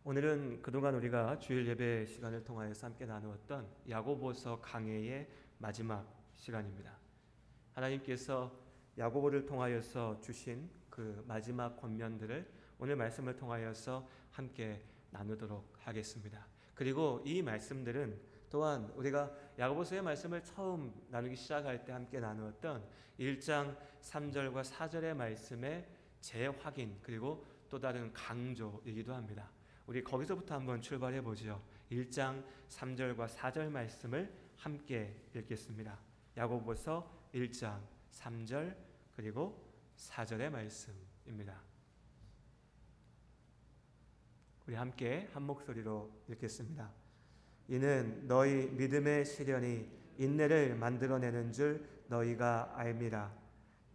오늘은 그동안 우리가 주일 예배 시간을 통하여서 함께 나누었던 야고보서 강해의 마지막 시간입니다. 하나님께서 야고보를 통하여서 주신 그 마지막 권면들을 오늘 말씀을 통하여서 함께 나누도록 하겠습니다. 그리고 이 말씀들은 또한 우리가 야고보서의 말씀을 처음 나누기 시작할 때 함께 나누었던 1장 3절과 4절의 말씀의 재확인 그리고 또 다른 강조이기도 합니다. 우리 거기서부터 한번 출발해 보죠. 1장 3절과 4절 말씀을 함께 읽겠습니다. 야고보서 1장 3절 그리고 4절의 말씀입니다. 우리 함께 한 목소리로 읽겠습니다. 이는 너희 믿음의 시련이 인내를 만들어내는 줄 너희가 알미라.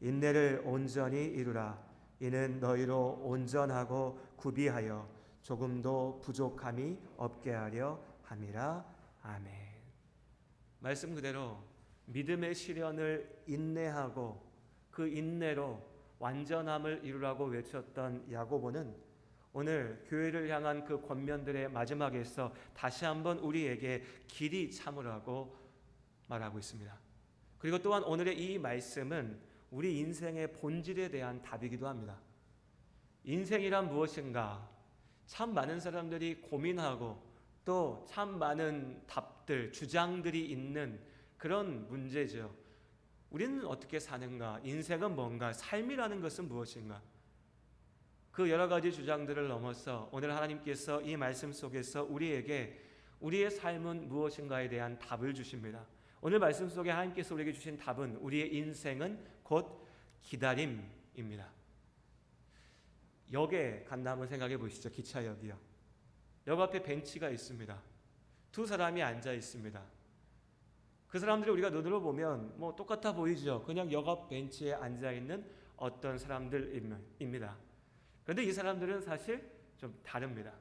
인내를 온전히 이루라. 이는 너희로 온전하고 구비하여 조금도 부족함이 없게 하려 함이라. 아멘. 말씀 그대로 믿음의 시련을 인내하고 그 인내로 완전함을 이루라고 외쳤던 야고보는 오늘 교회를 향한 그 권면들의 마지막에서 다시 한번 우리에게 길이 참으라고 말하고 있습니다. 그리고 또한 오늘의 이 말씀은 우리 인생의 본질에 대한 답이기도 합니다. 인생이란 무엇인가? 참 많은 사람들이 고민하고 또 참 많은 답들, 주장들이 있는 그런 문제죠. 우리는 어떻게 사는가? 인생은 뭔가? 삶이라는 것은 무엇인가? 그 여러 가지 주장들을 넘어서 오늘 하나님께서 이 말씀 속에서 우리에게 우리의 삶은 무엇인가에 대한 답을 주십니다. 오늘 말씀 속에 하나님께서 우리에게 주신 답은 우리의 인생은 곧 기다림입니다. 역에 간다 한번 생각해 보시죠. 기차역이요. 역 앞에 벤치가 있습니다. 두 사람이 앉아 있습니다. 그 사람들이 우리가 눈으로 보면 뭐 똑같아 보이죠. 그냥 역 앞 벤치에 앉아 있는 어떤 사람들입니다. 그런데 이 사람들은 사실 좀 다릅니다.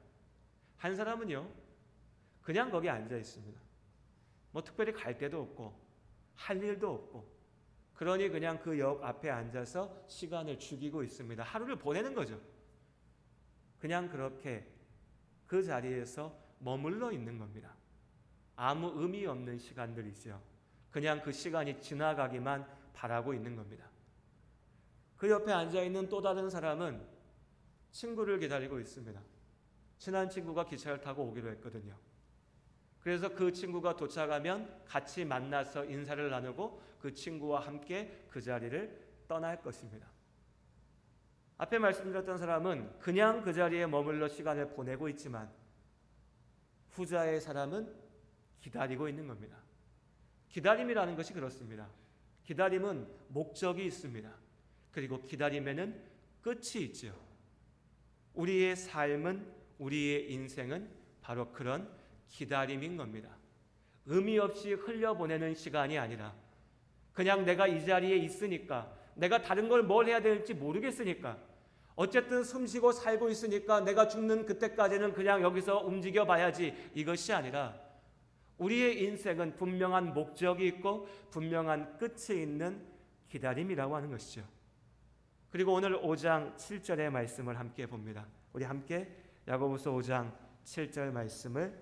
한 사람은요, 그냥 거기 앉아 있습니다. 뭐 특별히 갈 데도 없고 할 일도 없고 그러니 그냥 그 역 앞에 앉아서 시간을 죽이고 있습니다. 하루를 보내는 거죠. 그냥 그렇게 그 자리에서 머물러 있는 겁니다. 아무 의미 없는 시간들이죠. 그냥 그 시간이 지나가기만 바라고 있는 겁니다. 그 옆에 앉아있는 또 다른 사람은 친구를 기다리고 있습니다. 친한 친구가 기차를 타고 오기로 했거든요. 그래서 그 친구가 도착하면 같이 만나서 인사를 나누고 그 친구와 함께 그 자리를 떠날 것입니다. 앞에 말씀드렸던 사람은 그냥 그 자리에 머물러 시간을 보내고 있지만 후자의 사람은 기다리고 있는 겁니다. 기다림이라는 것이 그렇습니다. 기다림은 목적이 있습니다. 그리고 기다림에는 끝이 있죠. 우리의 삶은, 우리의 인생은 바로 그런 기다림인 겁니다. 의미 없이 흘려보내는 시간이 아니라 그냥 내가 이 자리에 있으니까, 내가 다른 걸 뭘 해야 될지 모르겠으니까, 어쨌든 숨쉬고 살고 있으니까 내가 죽는 그때까지는 그냥 여기서 움직여 봐야지, 이것이 아니라 우리의 인생은 분명한 목적이 있고 분명한 끝이 있는 기다림이라고 하는 것이죠. 그리고 오늘 5장 7절의 말씀을 함께 봅니다. 우리 함께 야고보서 5장 7절 말씀을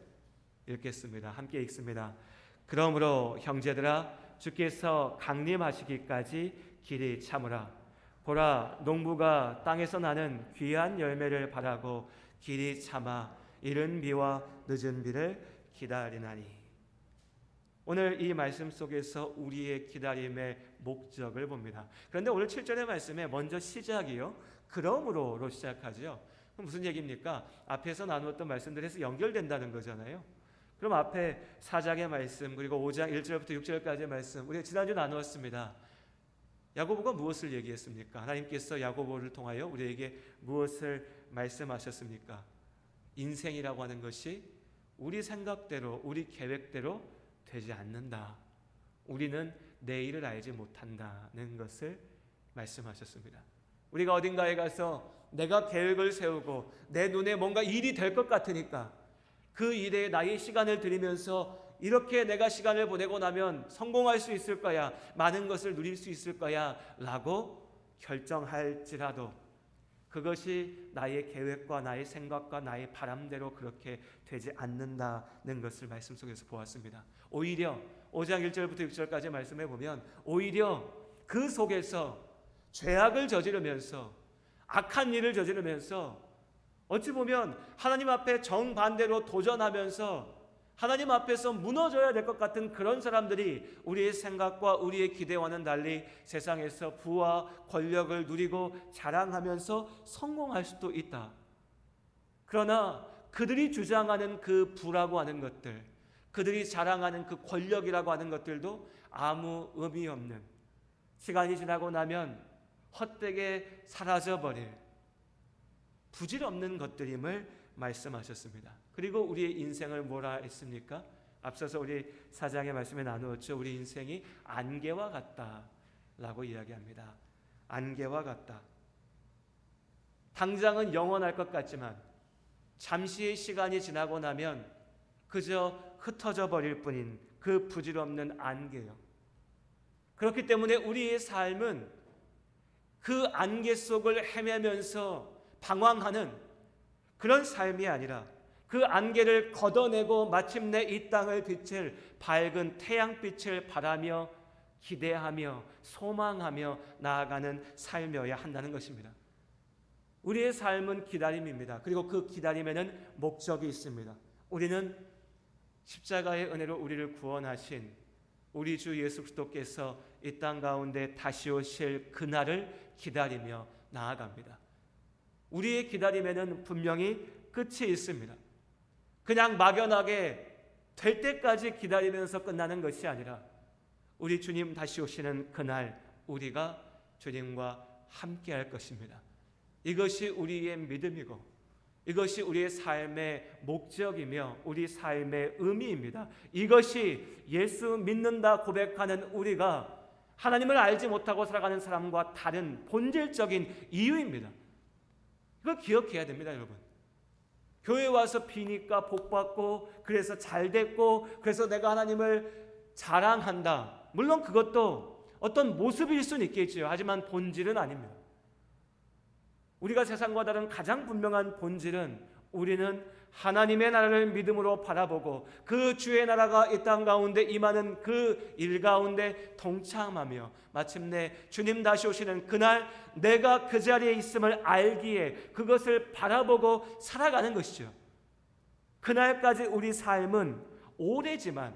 읽겠습니다. 함께 읽습니다. 그러므로 형제들아, 주께서 강림하시기까지 길이 참으라. 보라, 농부가 땅에서 나는 귀한 열매를 바라고 길이 참아 이른 비와 늦은 비를 기다리나니. 오늘 이 말씀 속에서 우리의 기다림의 목적을 봅니다. 그런데 오늘 7절의 말씀에 먼저 시작이요, 그러므로로 시작하죠. 그럼 무슨 얘기입니까? 앞에서 나누었던 말씀들에서 연결된다는 거잖아요. 그럼 앞에 4장의 말씀 그리고 5장 1절부터 6절까지의 말씀, 우리가 지난주 나누었습니다. 야고보가 무엇을 얘기했습니까? 하나님께서 야고보를 통하여 우리에게 무엇을 말씀하셨습니까? 인생이라고 하는 것이 우리 생각대로, 우리 계획대로 되지 않는다. 우리는 내일을 알지 못한다는 것을 말씀하셨습니다. 우리가 어딘가에 가서 내가 계획을 세우고 내 눈에 뭔가 일이 될 것 같으니까 그 일에 나의 시간을 들이면서 이렇게 내가 시간을 보내고 나면 성공할 수 있을 거야, 많은 것을 누릴 수 있을 거야 라고 결정할지라도 그것이 나의 계획과 나의 생각과 나의 바람대로 그렇게 되지 않는다는 것을 말씀 속에서 보았습니다. 오히려 5장 1절부터 6절까지 말씀해 보면 오히려 그 속에서 죄악을 저지르면서 악한 일을 저지르면서 어찌 보면 하나님 앞에 정반대로 도전하면서 하나님 앞에서 무너져야 될 것 같은 그런 사람들이 우리의 생각과 우리의 기대와는 달리 세상에서 부와 권력을 누리고 자랑하면서 성공할 수도 있다. 그러나 그들이 주장하는 그 부라고 하는 것들, 그들이 자랑하는 그 권력이라고 하는 것들도 아무 의미 없는, 시간이 지나고 나면 헛되게 사라져버릴 부질없는 것들임을 말씀하셨습니다. 그리고 우리의 인생을 뭐라 했습니까? 앞서서 우리 4장의 말씀에 나누었죠. 우리 인생이 안개와 같다라고 이야기합니다. 안개와 같다. 당장은 영원할 것 같지만 잠시의 시간이 지나고 나면 그저 흩어져 버릴 뿐인 그 부질없는 안개요. 그렇기 때문에 우리의 삶은 그 안개 속을 헤매면서 방황하는 그런 삶이 아니라 그 안개를 걷어내고 마침내 이 땅을 비칠 밝은 태양빛을 바라며 기대하며 소망하며 나아가는 삶이어야 한다는 것입니다. 우리의 삶은 기다림입니다. 그리고 그 기다림에는 목적이 있습니다. 우리는 십자가의 은혜로 우리를 구원하신 우리 주 예수 그리스도께서 이 땅 가운데 다시 오실 그날을 기다리며 나아갑니다. 우리의 기다림에는 분명히 끝이 있습니다. 그냥 막연하게 될 때까지 기다리면서 끝나는 것이 아니라 우리 주님 다시 오시는 그날 우리가 주님과 함께 할 것입니다. 이것이 우리의 믿음이고 이것이 우리의 삶의 목적이며 우리 삶의 의미입니다. 이것이 예수 믿는다 고백하는 우리가 하나님을 알지 못하고 살아가는 사람과 다른 본질적인 이유입니다. 이걸 기억해야 됩니다, 여러분. 교회 와서 비니까 복받고 그래서 잘됐고 그래서 내가 하나님을 자랑한다. 물론 그것도 어떤 모습일 수는 있겠지요. 하지만 본질은 아닙니다. 우리가 세상과 다른 가장 분명한 본질은 우리는 하나님의 나라를 믿음으로 바라보고 그 주의 나라가 이 땅 가운데 임하는 그 일 가운데 동참하며 마침내 주님 다시 오시는 그날 내가 그 자리에 있음을 알기에 그것을 바라보고 살아가는 것이죠. 그날까지 우리 삶은 오래지만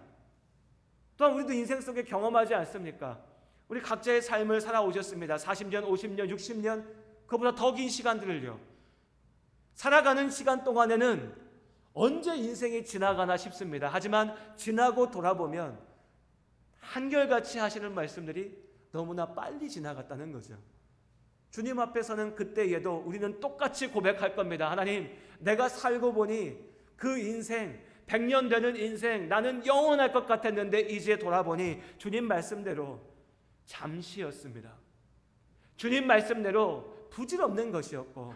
또한 우리도 인생 속에 경험하지 않습니까? 우리 각자의 삶을 살아오셨습니다. 40년, 50년, 60년 그보다 더 긴 시간들을요. 살아가는 시간 동안에는 언제 인생이 지나가나 싶습니다. 하지만 지나고 돌아보면 한결같이 하시는 말씀들이 너무나 빨리 지나갔다는 거죠. 주님 앞에서는 그때에도 우리는 똑같이 고백할 겁니다. 하나님, 내가 살고 보니 그 인생 100년 되는 인생 나는 영원할 것 같았는데 이제 돌아보니 주님 말씀대로 잠시였습니다. 주님 말씀대로 부질없는 것이었고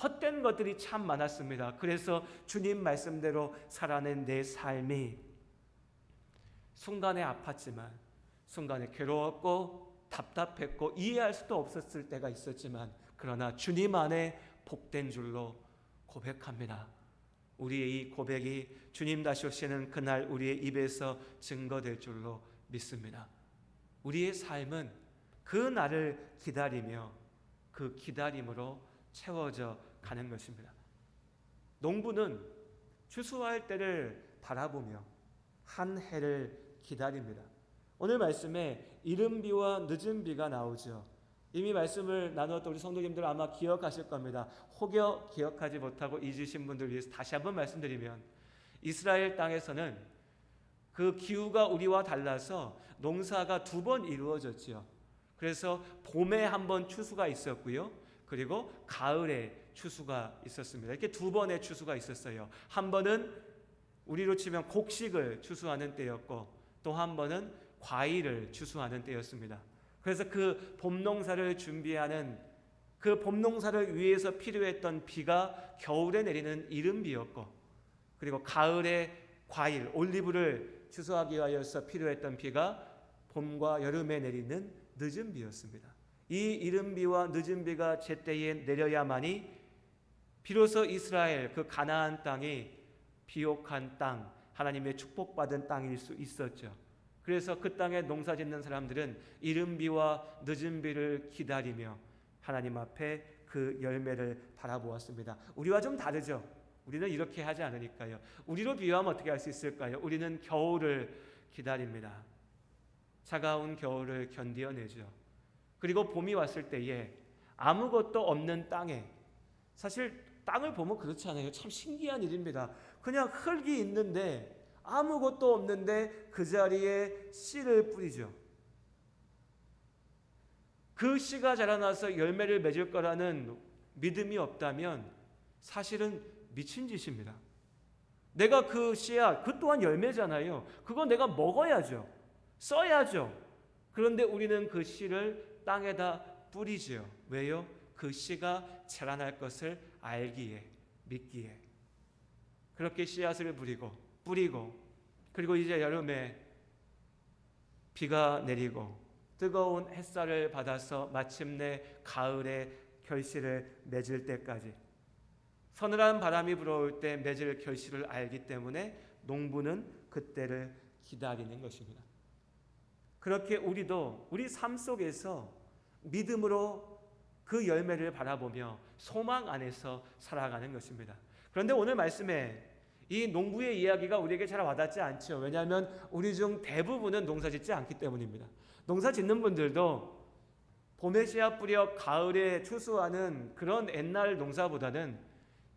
헛된 것들이 참 많았습니다. 그래서 주님 말씀대로 살아낸 내 삶이 순간에 아팠지만 순간에 괴로웠고 답답했고 이해할 수도 없었을 때가 있었지만 그러나 주님 안에 복된 줄로 고백합니다. 우리의 이 고백이 주님 다시 오시는 그날 우리의 입에서 증거될 줄로 믿습니다. 우리의 삶은 그 날을 기다리며 그 기다림으로 채워져 가는 것입니다. 농부는 추수할 때를 바라보며 한 해를 기다립니다. 오늘 말씀에 이른 비와 늦은 비가 나오죠. 이미 말씀을 나누었던 우리 성도님들 아마 기억하실 겁니다. 혹여 기억하지 못하고 잊으신 분들 위해서 다시 한번 말씀드리면 이스라엘 땅에서는 그 기후가 우리와 달라서 농사가 두 번 이루어졌지요. 그래서 봄에 한 번 추수가 있었고요. 그리고 가을에 추수가 있었습니다. 이렇게 두 번의 추수가 있었어요. 한 번은 우리로 치면 곡식을 추수하는 때였고 또 한 번은 과일을 추수하는 때였습니다. 그래서 그 봄농사를 준비하는 그 봄농사를 위해서 필요했던 비가 겨울에 내리는 이른 비였고 그리고 가을에 과일, 올리브를 추수하기 위하여서 필요했던 비가 봄과 여름에 내리는 늦은 비였습니다. 이 이른 비와 늦은 비가 제때에 내려야만이 비로소 이스라엘 그 가나안 땅이 비옥한 땅, 하나님의 축복받은 땅일 수 있었죠. 그래서 그 땅에 농사 짓는 사람들은 이른 비와 늦은 비를 기다리며 하나님 앞에 그 열매를 바라보았습니다. 우리와 좀 다르죠. 우리는 이렇게 하지 않으니까요. 우리로 비유하면 어떻게 할 수 있을까요? 우리는 겨울을 기다립니다. 차가운 겨울을 견디어내죠. 그리고 봄이 왔을 때에 아무것도 없는 땅에, 사실 땅을 보면 그렇지 않아요? 참 신기한 일입니다. 그냥 흙이 있는데 아무것도 없는데 그 자리에 씨를 뿌리죠. 그 씨가 자라나서 열매를 맺을 거라는 믿음이 없다면 사실은 미친 짓입니다. 내가 그 씨앗, 그 또한 열매잖아요. 그거 내가 먹어야죠. 써야죠. 그런데 우리는 그 씨를 땅에다 뿌리죠. 왜요? 그 씨가 자라날 것을 알기에, 믿기에. 그렇게 씨앗을 뿌리고 그리고 이제 여름에 비가 내리고 뜨거운 햇살을 받아서 마침내 가을에 결실을 맺을 때까지, 서늘한 바람이 불어올 때 맺을 결실을 알기 때문에 농부는 그때를 기다리는 것입니다. 그렇게 우리도 우리 삶 속에서 믿음으로 그 열매를 바라보며 소망 안에서 살아가는 것입니다. 그런데 오늘 말씀에 이 농부의 이야기가 우리에게 잘 와닿지 않죠. 왜냐하면 우리 중 대부분은 농사 짓지 않기 때문입니다. 농사 짓는 분들도 봄에 씨앗 뿌려 가을에 추수하는 그런 옛날 농사보다는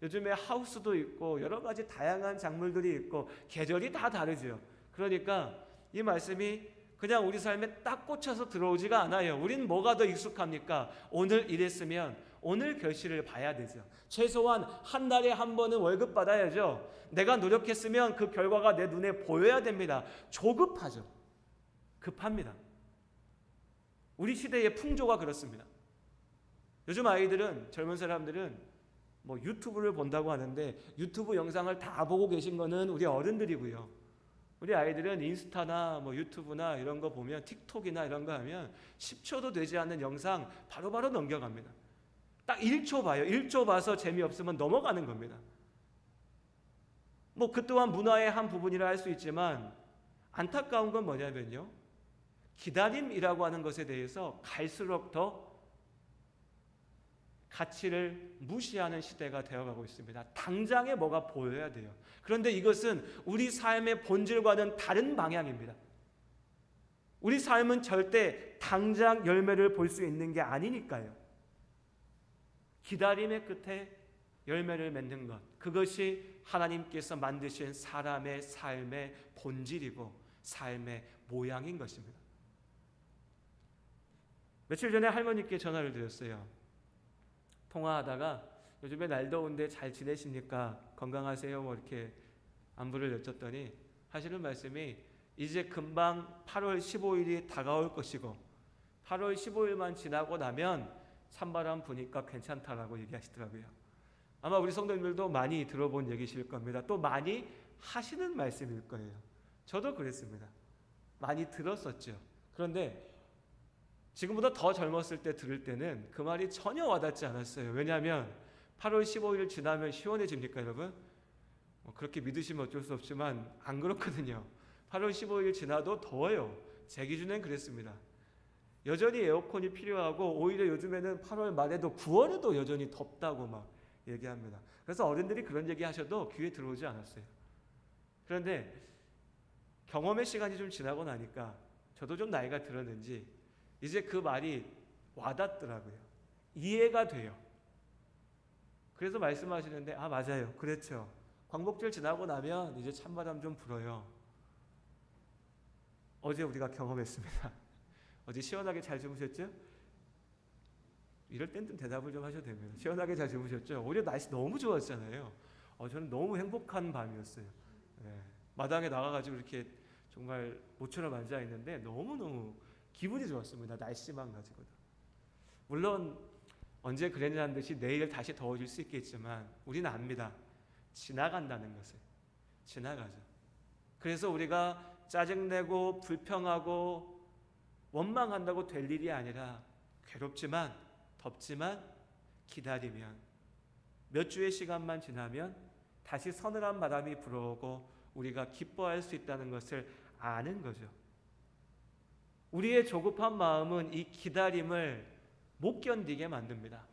요즘에 하우스도 있고 여러 가지 다양한 작물들이 있고 계절이 다 다르죠. 그러니까 이 말씀이 그냥 우리 삶에 딱 꽂혀서 들어오지가 않아요. 우린 뭐가 더 익숙합니까? 오늘 일했으면 오늘 결실을 봐야 되죠. 최소한 한 달에 한 번은 월급 받아야죠. 내가 노력했으면 그 결과가 내 눈에 보여야 됩니다. 조급하죠. 급합니다. 우리 시대의 풍조가 그렇습니다. 요즘 아이들은, 젊은 사람들은 뭐 유튜브를 본다고 하는데 유튜브 영상을 다 보고 계신 거는 우리 어른들이고요. 우리 아이들은 인스타나 뭐 유튜브나 이런 거 보면, 틱톡이나 이런 거 하면 10초도 되지 않는 영상 바로바로 넘겨갑니다. 딱 1초 봐요. 1초 봐서 재미없으면 넘어가는 겁니다. 뭐 그 또한 문화의 한 부분이라 할 수 있지만 안타까운 건 뭐냐면요, 기다림이라고 하는 것에 대해서 갈수록 더 가치를 무시하는 시대가 되어가고 있습니다. 당장에 뭐가 보여야 돼요. 그런데 이것은 우리 삶의 본질과는 다른 방향입니다. 우리 삶은 절대 당장 열매를 볼 수 있는 게 아니니까요. 기다림의 끝에 열매를 맺는 것, 그것이 하나님께서 만드신 사람의 삶의 본질이고 삶의 모양인 것입니다. 며칠 전에 할머니께 전화를 드렸어요. 통화하다가 요즘에 날 더운데 잘 지내십니까? 건강하세요? 뭐 이렇게 안부를 여쭸더니 하시는 말씀이 이제 금방 8월 15일이 다가올 것이고 8월 15일만 지나고 나면 찬바람 부니까 괜찮다라고 얘기하시더라고요. 아마 우리 성도님들도 많이 들어본 얘기실 겁니다. 또 많이 하시는 말씀일 거예요. 저도 그랬습니다. 많이 들었었죠. 그런데 지금보다 더 젊었을 때 들을 때는 그 말이 전혀 와닿지 않았어요. 왜냐하면 8월 15일 지나면 시원해집니까, 여러분? 그렇게 믿으시면 어쩔 수 없지만 안 그렇거든요. 8월 15일 지나도 더워요. 제 기준엔 그랬습니다. 여전히 에어컨이 필요하고 오히려 요즘에는 8월 말에도 9월에도 여전히 덥다고 막 얘기합니다. 그래서 어른들이 그런 얘기 하셔도 귀에 들어오지 않았어요. 그런데 경험의 시간이 좀 지나고 나니까 저도 좀 나이가 들었는지 이제 그 말이 와닿더라고요. 이해가 돼요. 그래서 말씀하시는데 아 맞아요. 그렇죠. 광복절 지나고 나면 이제 찬바람 좀 불어요. 어제 우리가 경험했습니다. 어제 시원하게 잘 주무셨죠? 이럴 땐 좀 대답을 좀 하셔도 됩니다. 시원하게 잘 주무셨죠? 오히려 날씨 너무 좋았잖아요. 저는 너무 행복한 밤이었어요. 네. 마당에 나가가지고 이렇게 정말 모처럼 앉아있는데 너무너무 기분이 좋았습니다. 날씨만 가지고도. 물론 언제 그랬냐는 듯이 내일 다시 더워질 수 있겠지만 우리는 압니다. 지나간다는 것을. 지나가죠. 그래서 우리가 짜증내고 불평하고 원망한다고 될 일이 아니라 괴롭지만 덥지만 기다리면 몇 주의 시간만 지나면 다시 서늘한 바람이 불어오고 우리가 기뻐할 수 있다는 것을 아는 거죠. 우리의 조급한 마음은 이 기다림을 못 견디게 만듭니다.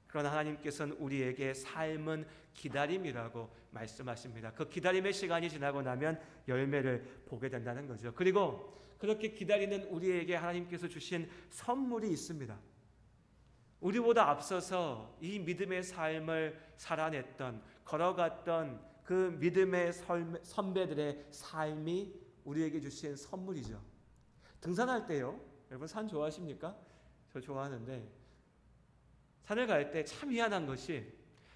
그러나 하나님께서는 우리에게 삶은 기다림이라고 말씀하십니다. 그 기다림의 시간이 지나고 나면 열매를 보게 된다는 거죠. 그리고 그렇게 기다리는 우리에게 하나님께서 주신 선물이 있습니다. 우리보다 앞서서 이 믿음의 삶을 살아냈던, 걸어갔던 그 믿음의 선배들의 삶이 우리에게 주신 선물이죠. 등산할 때요, 여러분 산 좋아하십니까? 저 좋아하는데 산을 갈 때 참 희한한 것이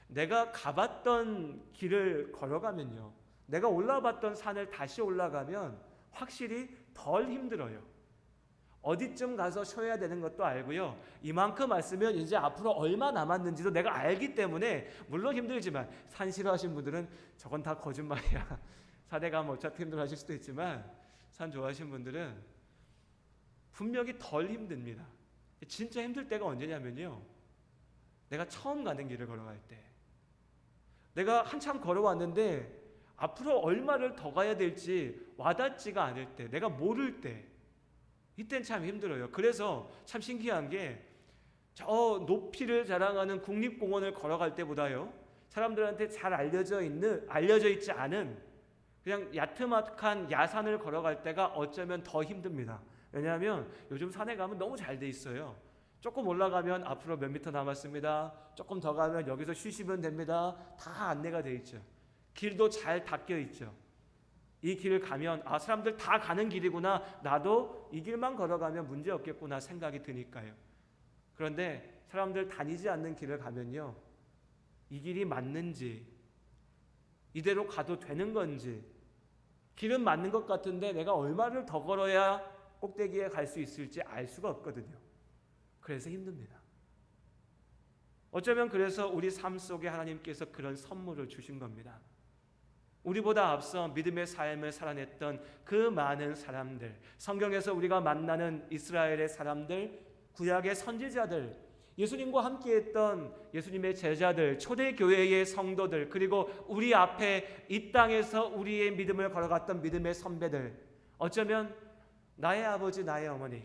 내가 가봤던 길을 걸어가면요, 내가 올라봤던 산을 다시 올라가면 확실히 덜 힘들어요. 어디쯤 가서 쉬어야 되는 것도 알고요, 이만큼 왔으면 이제 앞으로 얼마 남았는지도 내가 알기 때문에 물론 힘들지만, 산 싫어하시는 분들은 저건 다 거짓말이야, 산에 가면 어차피 힘들어하실 수도 있지만 산 좋아하시는 분들은 분명히 덜 힘듭니다. 진짜 힘들 때가 언제냐면요, 내가 처음 가는 길을 걸어갈 때, 내가 한참 걸어왔는데 앞으로 얼마를 더 가야 될지 와닿지가 않을 때, 내가 모를 때, 이땐 참 힘들어요. 그래서 참 신기한 게 저 높이를 자랑하는 국립공원을 걸어갈 때보다요, 사람들한테 잘 알려져 있지 않은 그냥 야트막한 야산을 걸어갈 때가 어쩌면 더 힘듭니다. 왜냐하면 요즘 산에 가면 너무 잘 돼 있어요. 조금 올라가면 앞으로 몇 미터 남았습니다. 조금 더 가면 여기서 쉬시면 됩니다. 다 안내가 돼 있죠. 길도 잘 닦여 있죠. 이 길을 가면 사람들 다 가는 길이구나, 나도 이 길만 걸어가면 문제 없겠구나 생각이 드니까요. 그런데 사람들 다니지 않는 길을 가면요, 이 길이 맞는지, 이대로 가도 되는 건지, 길은 맞는 것 같은데 내가 얼마를 더 걸어야 꼭대기에 갈 수 있을지 알 수가 없거든요. 그래서 힘듭니다. 어쩌면 그래서 우리 삶 속에 하나님께서 그런 선물을 주신 겁니다. 우리보다 앞서 믿음의 삶을 살아냈던 그 많은 사람들, 성경에서 우리가 만나는 이스라엘의 사람들, 구약의 선지자들, 예수님과 함께했던 예수님의 제자들, 초대교회의 성도들, 그리고 우리 앞에 이 땅에서 우리의 믿음을 걸어갔던 믿음의 선배들, 어쩌면 나의 아버지, 나의 어머니,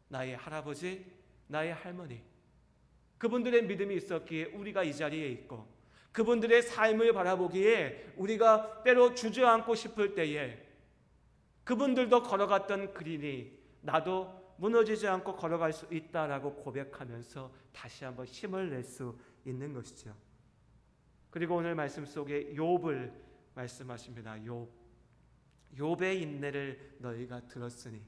나의 할아버지, 나의 할머니, 그분들의 믿음이 있었기에 우리가 이 자리에 있고, 그분들의 삶을 바라보기에 우리가 때로 주저앉고 싶을 때에 그분들도 걸어갔던 길이니 나도 무너지지 않고 걸어갈 수 있다라고 고백하면서 다시 한번 힘을 낼 수 있는 것이죠. 그리고 오늘 말씀 속에 욥을 말씀하십니다. 욥의 인내를 너희가 들었으니,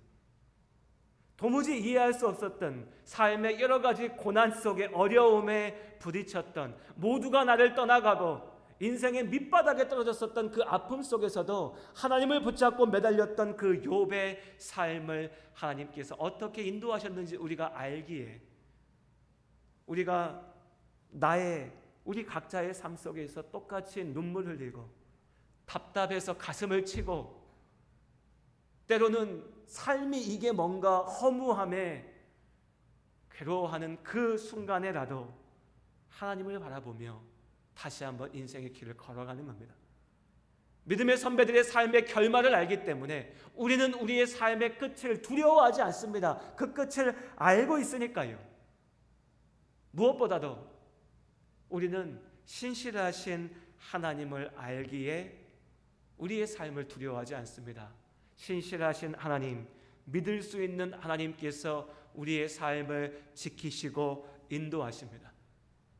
도무지 이해할 수 없었던 삶의 여러 가지 고난 속에 어려움에 부딪혔던, 모두가 나를 떠나가고 인생의 밑바닥에 떨어졌었던 그 아픔 속에서도 하나님을 붙잡고 매달렸던 그 욥의 삶을 하나님께서 어떻게 인도하셨는지 우리가 알기에, 우리가 우리 각자의 삶 속에서 똑같이 눈물 흘리고 답답해서 가슴을 치고 때로는 삶이 이게 뭔가 허무함에 괴로워하는 그 순간에라도 하나님을 바라보며 다시 한번 인생의 길을 걸어가는 겁니다. 믿음의 선배들의 삶의 결말을 알기 때문에 우리는 우리의 삶의 끝을 두려워하지 않습니다. 그 끝을 알고 있으니까요. 무엇보다도 우리는 신실하신 하나님을 알기에 우리의 삶을 두려워하지 않습니다. 신실하신 하나님, 믿을 수 있는 하나님께서 우리의 삶을 지키시고 인도하십니다.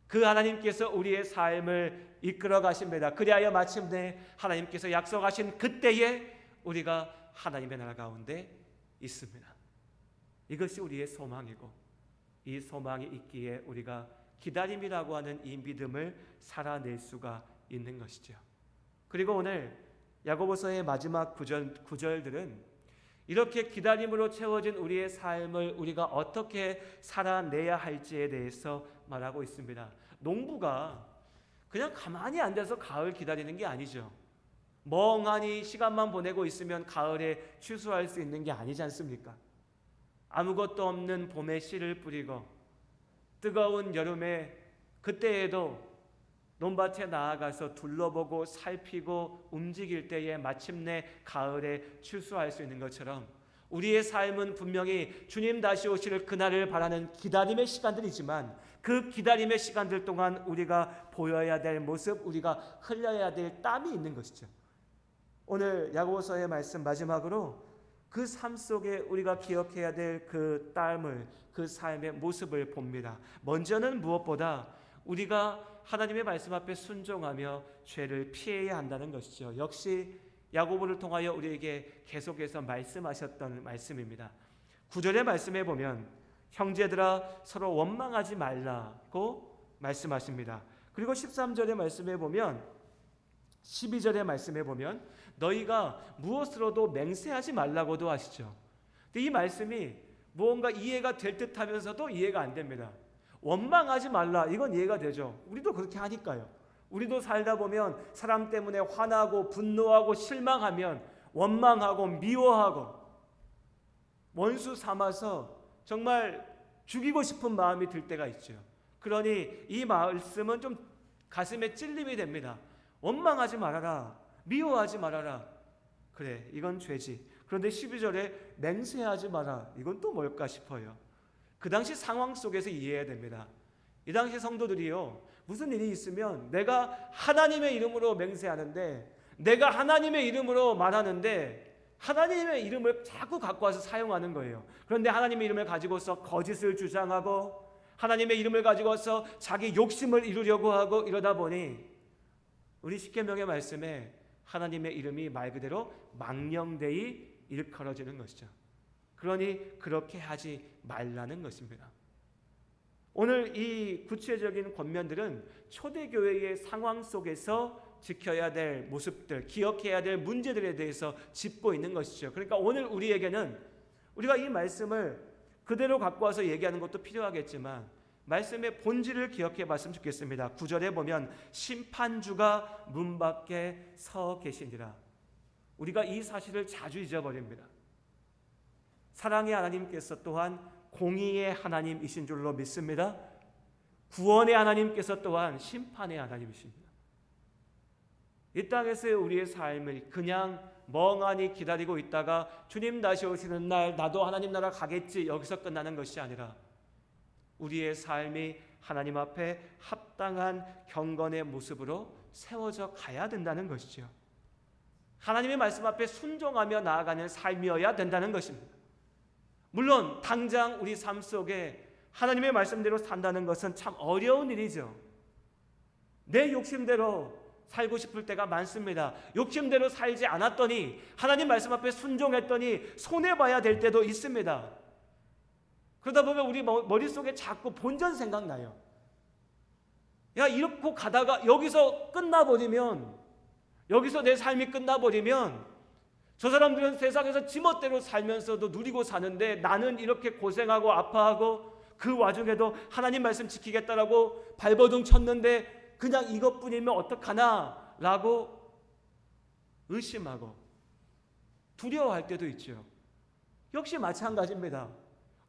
그 하나님께서 우리의 삶을 이끌어 가십니다. 그리하여 마침내 하나님께서 약속하신 그때에 우리가 하나님의 나라 가운데 있습니다. 이것이 우리의 소망이고, 이 소망이 있기에 우리가 기다림이라고 하는 이 믿음을 살아낼 수가 있는 것이죠. 그리고 오늘 야고보서의 마지막 구절들은 이렇게 기다림으로 채워진 우리의 삶을 우리가 어떻게 살아내야 할지에 대해서 말하고 있습니다. 농부가 그냥 가만히 앉아서 가을 기다리는 게 아니죠. 멍하니 시간만 보내고 있으면 가을에 추수할 수 있는 게 아니지 않습니까? 아무것도 없는 봄에 씨를 뿌리고 뜨거운 여름에 그때에도 논밭에 나아가서 둘러보고 살피고 움직일 때에 마침내 가을에 출소할 수 있는 것처럼 우리의 삶은 분명히 주님 다시 오실 그날을 바라는 기다림의 시간들이지만 그 기다림의 시간들 동안 우리가 보여야 될 모습, 우리가 흘려야 될 땀이 있는 것이죠. 오늘 야고보서의 말씀 마지막으로 그 삶 속에 우리가 기억해야 될 그 땀을, 그 삶의 모습을 봅니다. 먼저는 무엇보다 우리가 하나님의 말씀 앞에 순종하며 죄를 피해야 한다는 것이죠. 역시 야고보를 통하여 우리에게 계속해서 말씀하셨던 말씀입니다. 9절의 말씀에 보면 형제들아 서로 원망하지 말라고 말씀하십니다. 그리고 13절의 말씀에 보면 12절의 말씀에 보면 너희가 무엇으로도 맹세하지 말라고도 하시죠. 근데 이 말씀이 무언가 이해가 될 듯하면서도 이해가 안 됩니다. 원망하지 말라, 이건 이해가 되죠. 우리도 그렇게 하니까요. 우리도 살다 보면 사람 때문에 화나고 분노하고 실망하면 원망하고 미워하고 원수 삼아서 정말 죽이고 싶은 마음이 들 때가 있죠. 그러니 이 말씀은 좀 가슴에 찔림이 됩니다. 원망하지 말아라, 미워하지 말아라. 그래, 이건 죄지. 그런데 12절에 맹세하지 마라, 이건 또 뭘까 싶어요. 그 당시 상황 속에서 이해해야 됩니다. 이 당시 성도들이요, 무슨 일이 있으면 내가 하나님의 이름으로 맹세하는데, 내가 하나님의 이름으로 말하는데 하나님의 이름을 자꾸 갖고 와서 사용하는 거예요. 그런데 하나님의 이름을 가지고서 거짓을 주장하고 하나님의 이름을 가지고서 자기 욕심을 이루려고 하고 이러다 보니 우리 십계명의 말씀에 하나님의 이름이 말 그대로 망령되이 일컬어지는 것이죠. 그러니 그렇게 하지 말라는 것입니다. 오늘 이 구체적인 권면들은 초대교회의 상황 속에서 지켜야 될 모습들, 기억해야 될 문제들에 대해서 짚고 있는 것이죠. 그러니까 오늘 우리에게는 우리가 이 말씀을 그대로 갖고 와서 얘기하는 것도 필요하겠지만 말씀의 본질을 기억해 봤으면 좋겠습니다. 9절에 보면 심판주가 문 밖에 서 계시니라. 우리가 이 사실을 자주 잊어버립니다. 사랑의 하나님께서 또한 공의의 하나님이신 줄로 믿습니다. 구원의 하나님께서 또한 심판의 하나님이십니다. 이 땅에서의 우리의 삶을 그냥 멍하니 기다리고 있다가 주님 다시 오시는 날 나도 하나님 나라 가겠지, 여기서 끝나는 것이 아니라 우리의 삶이 하나님 앞에 합당한 경건의 모습으로 세워져 가야 된다는 것이죠. 하나님의 말씀 앞에 순종하며 나아가는 삶이어야 된다는 것입니다. 물론 당장 우리 삶 속에 하나님의 말씀대로 산다는 것은 참 어려운 일이죠. 내 욕심대로 살고 싶을 때가 많습니다. 욕심대로 살지 않았더니 하나님 말씀 앞에 순종했더니 손해봐야 될 때도 있습니다. 그러다 보면 우리 머릿속에 자꾸 본전 생각나요. 야, 이렇게 가다가 여기서 끝나버리면, 여기서 내 삶이 끝나버리면 저 사람들은 세상에서 지멋대로 살면서도 누리고 사는데 나는 이렇게 고생하고 아파하고 그 와중에도 하나님 말씀 지키겠다라고 발버둥 쳤는데 그냥 이것뿐이면 어떡하나 라고 의심하고 두려워할 때도 있죠. 역시 마찬가지입니다.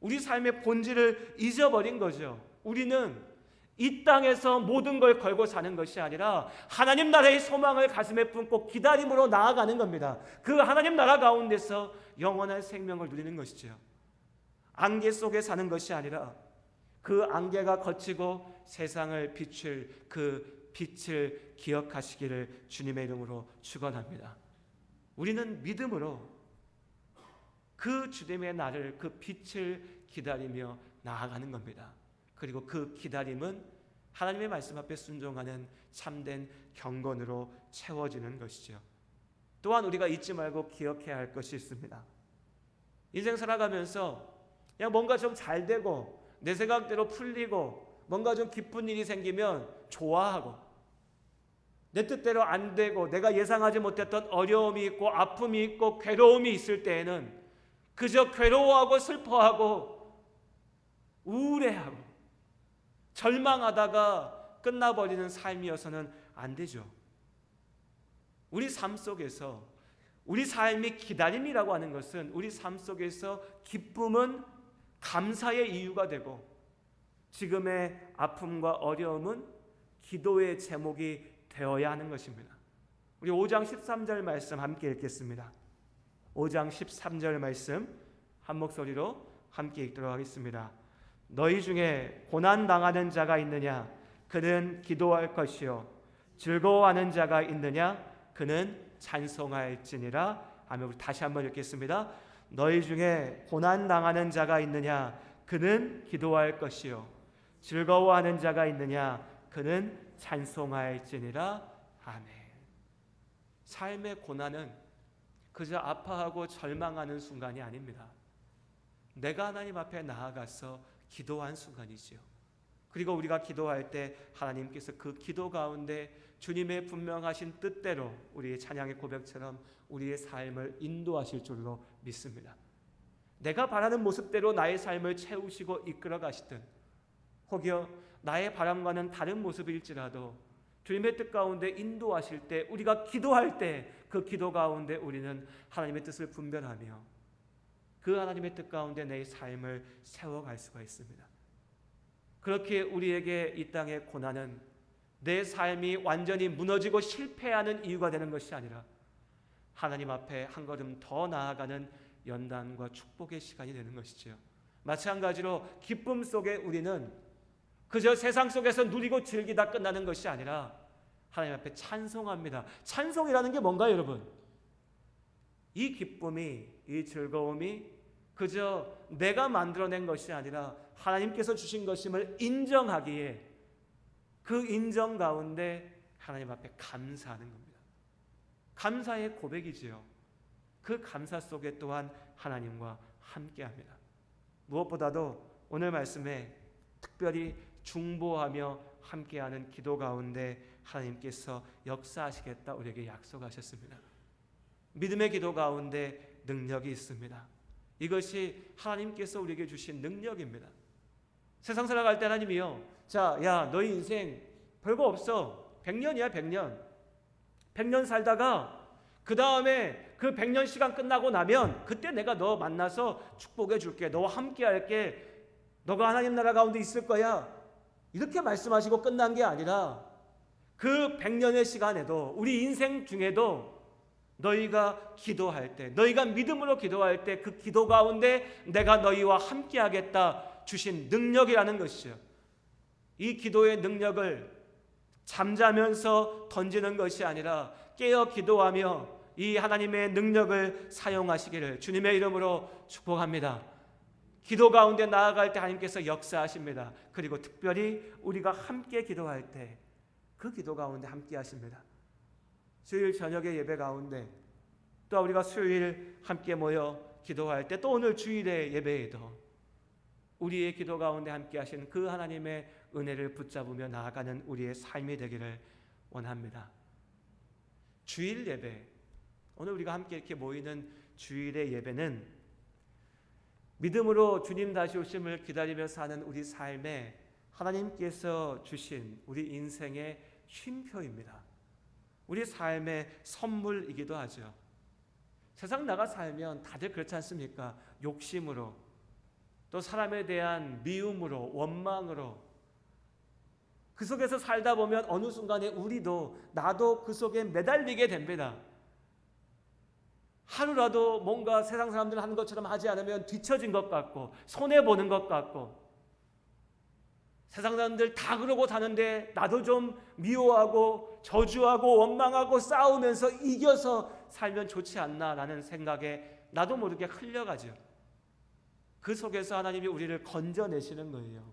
우리 삶의 본질을 잊어버린 거죠. 우리는 이 땅에서 모든 걸 걸고 사는 것이 아니라 하나님 나라의 소망을 가슴에 품고 기다림으로 나아가는 겁니다. 그 하나님 나라 가운데서 영원한 생명을 누리는 것이죠. 안개 속에 사는 것이 아니라 그 안개가 거치고 세상을 비출 그 빛을 기억하시기를 주님의 이름으로 축원합니다. 우리는 믿음으로 그 주님의 날을, 그 빛을 기다리며 나아가는 겁니다. 그리고 그 기다림은 하나님의 말씀 앞에 순종하는 참된 경건으로 채워지는 것이죠. 또한 우리가 잊지 말고 기억해야 할 것이 있습니다. 인생 살아가면서 그냥 뭔가 좀 잘 되고 내 생각대로 풀리고 뭔가 좀 기쁜 일이 생기면 좋아하고, 내 뜻대로 안 되고 내가 예상하지 못했던 어려움이 있고 아픔이 있고 괴로움이 있을 때에는 그저 괴로워하고 슬퍼하고 우울해하고 절망하다가 끝나버리는 삶이어서는 안 되죠. 우리 삶 속에서, 우리 삶이 기다림이라고 하는 것은 우리 삶 속에서 기쁨은 감사의 이유가 되고 지금의 아픔과 어려움은 기도의 제목이 되어야 하는 것입니다. 우리 5장 13절 말씀 함께 읽겠습니다. 5장 13절 말씀 한 목소리로 함께 읽도록 하겠습니다. 너희 중에 고난당하는 자가 있느냐? 그는 기도할 것이요. 즐거워하는 자가 있느냐? 그는 찬송할지니라. 아멘. 우리 다시 한번 읽겠습니다. 너희 중에 고난당하는 자가 있느냐? 그는 기도할 것이요. 즐거워하는 자가 있느냐? 그는 찬송할지니라. 아멘. 삶의 고난은 그저 아파하고 절망하는 순간이 아닙니다. 내가 하나님 앞에 나아가서 기도한 순간이지요. 그리고 우리가 기도할 때 하나님께서 그 기도 가운데 주님의 분명하신 뜻대로 우리의 찬양의 고백처럼 우리의 삶을 인도하실 줄로 믿습니다. 내가 바라는 모습대로 나의 삶을 채우시고 이끌어 가시든 혹여 나의 바람과는 다른 모습일지라도 주님의 뜻 가운데 인도하실 때 우리가 기도할 때 그 기도 가운데 우리는 하나님의 뜻을 분별하며 그 하나님의 뜻 가운데 내 삶을 세워갈 수가 있습니다. 그렇게 우리에게 이 땅의 고난은 내 삶이 완전히 무너지고 실패하는 이유가 되는 것이 아니라 하나님 앞에 한 걸음 더 나아가는 연단과 축복의 시간이 되는 것이지요. 마찬가지로 기쁨 속에 우리는 그저 세상 속에서 누리고 즐기다 끝나는 것이 아니라 하나님 앞에 찬송합니다. 찬송이라는 게 뭔가요, 여러분? 이 기쁨이, 이 즐거움이 그저 내가 만들어낸 것이 아니라 하나님께서 주신 것임을 인정하기에 그 인정 가운데 하나님 앞에 감사하는 겁니다. 감사의 고백이지요. 그 감사 속에 또한 하나님과 함께합니다. 무엇보다도 오늘 말씀에 특별히 중보하며 함께하는 기도 가운데 하나님께서 역사하시겠다 우리에게 약속하셨습니다. 믿음의 기도 가운데 능력이 있습니다. 이것이 하나님께서 우리에게 주신 능력입니다. 세상 살아갈 때 하나님이요, 자, 야, 너희 인생 별거 없어. 100년이야 100년. 100년 살다가 그 다음에 그 100년 시간 끝나고 나면 그때 내가 너 만나서 축복해 줄게. 너와 함께 할게. 너가 하나님 나라 가운데 있을 거야. 이렇게 말씀하시고 끝난 게 아니라 그 100년의 시간에도 우리 인생 중에도 너희가 기도할 때, 너희가 믿음으로 기도할 때 그 기도 가운데 내가 너희와 함께 하겠다 주신 능력이라는 것이죠. 이 기도의 능력을 잠자면서 던지는 것이 아니라 깨어 기도하며 이 하나님의 능력을 사용하시기를 주님의 이름으로 축복합니다. 기도 가운데 나아갈 때 하나님께서 역사하십니다. 그리고 특별히 우리가 함께 기도할 때 그 기도 가운데 함께 하십니다. 수요일 저녁의 예배 가운데 또 우리가 수요일 함께 모여 기도할 때 또 오늘 주일의 예배에도 우리의 기도 가운데 함께 하신 그 하나님의 은혜를 붙잡으며 나아가는 우리의 삶이 되기를 원합니다. 주일 예배, 오늘 우리가 함께 이렇게 모이는 주일의 예배는 믿음으로 주님 다시 오심을 기다리며 사는 우리 삶에 하나님께서 주신 우리 인생의 쉼표입니다. 우리 삶의 선물이기도 하죠. 세상 나가 살면 다들 그렇지 않습니까? 욕심으로, 또 사람에 대한 미움으로, 원망으로 그 속에서 살다 보면 어느 순간에 우리도 나도 그 속에 매달리게 됩니다. 하루라도 뭔가 세상 사람들 하는 것처럼 하지 않으면 뒤처진 것 같고 손해보는 것 같고 세상 사람들 다 그러고 사는데 나도 좀 미워하고 저주하고 원망하고 싸우면서 이겨서 살면 좋지 않나라는 생각에 나도 모르게 흘려가죠. 그 속에서 하나님이 우리를 건져내시는 거예요.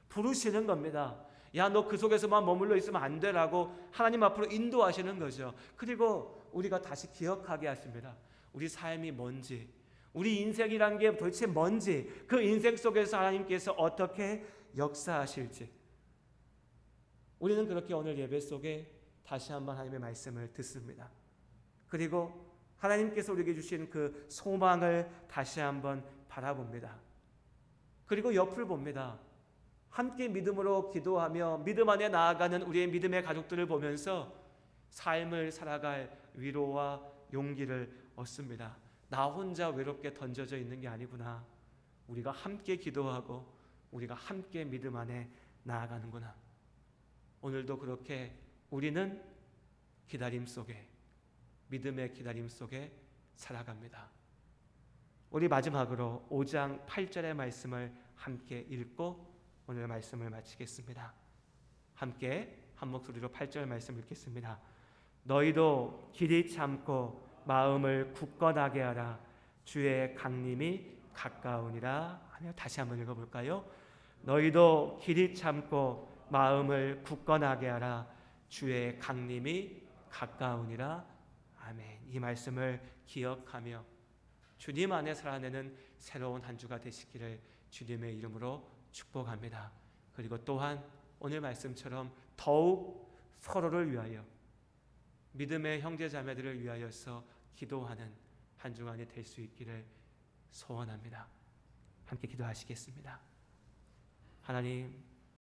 부르시는 겁니다. 야, 너 그 속에서만 머물러 있으면 안 되라고 하나님 앞으로 인도하시는 거죠. 그리고 우리가 다시 기억하게 하십니다. 우리 삶이 뭔지, 우리 인생이란 게 도대체 뭔지, 그 인생 속에서 하나님께서 어떻게 역사하실지. 우리는 그렇게 오늘 예배 속에 다시 한번 하나님의 말씀을 듣습니다. 그리고 하나님께서 우리에게 주신 그 소망을 다시 한번 바라봅니다. 그리고 옆을 봅니다. 함께 믿음으로 기도하며 믿음 안에 나아가는 우리의 믿음의 가족들을 보면서 삶을 살아갈 위로와 용기를 얻습니다. 나 혼자 외롭게 던져져 있는 게 아니구나. 우리가 함께 기도하고 우리가 함께 믿음 안에 나아가는구나. 오늘도 그렇게 우리는 기다림 속에, 믿음의 기다림 속에 살아갑니다. 우리 마지막으로 5장 8절의 말씀을 함께 읽고 오늘 말씀을 마치겠습니다. 함께 한 목소리로 8절 말씀 읽겠습니다. 너희도 길이 참고 마음을 굳건하게 하라. 주의 강림이 가까우니라 하며 다시 한번 읽어볼까요? 너희도 길이 참고 마음을 굳건하게 하라. 주의 강림이 가까우니라. 아멘. 이 말씀을 기억하며 주님 안에 살아내는 새로운 한 주가 되시기를 주님의 이름으로 축복합니다. 그리고 또한 오늘 말씀처럼 더욱 서로를 위하여, 믿음의 형제 자매들을 위하여서 기도하는 한 주간이 될 수 있기를 소원합니다. 함께 기도하시겠습니다. 하나님,